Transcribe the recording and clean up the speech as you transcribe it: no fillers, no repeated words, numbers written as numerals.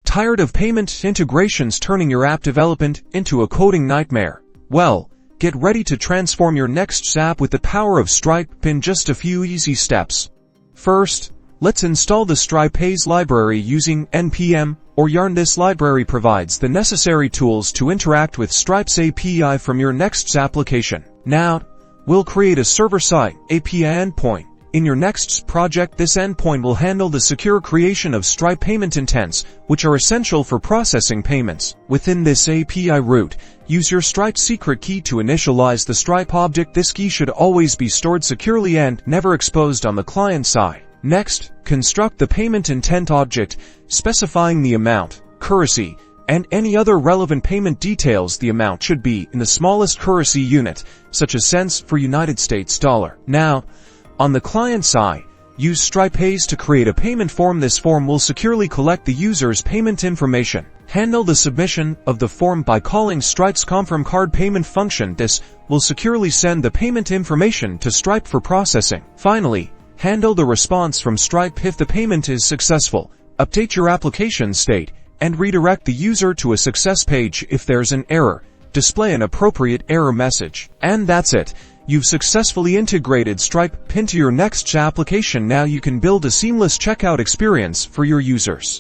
Tired of payment integrations turning your app development into a coding nightmare? Well, get ready to transform your Next.js app with the power of Stripe in just a few easy steps. First, let's install the Stripe.js library using npm or yarn. This library provides the necessary tools to interact with Stripe's API from your Next.js application. Now, we'll create a server-side API endpoint. In your Next.js project, this endpoint will handle the secure creation of Stripe payment intents, which are essential for processing payments. Within this API route, use your Stripe secret key to initialize the Stripe object. This key should always be stored securely and never exposed on the client side. Next, construct the payment intent object, specifying the amount, currency, and any other relevant payment details. The amount should be in the smallest currency unit, such as cents for United States dollar. Now, on the client side, use Stripe.js to create a payment form. This form will securely collect the user's payment information. Handle the submission of the form by calling Stripe's confirm card payment function. This will securely send the payment information to Stripe for processing. Finally, handle the response from Stripe if the payment is successful. Update your application state and redirect the user to a success page. If there's an error, display an appropriate error message. And that's it. You've successfully integrated Stripe into your Next.js application. Now you can build a seamless checkout experience for your users.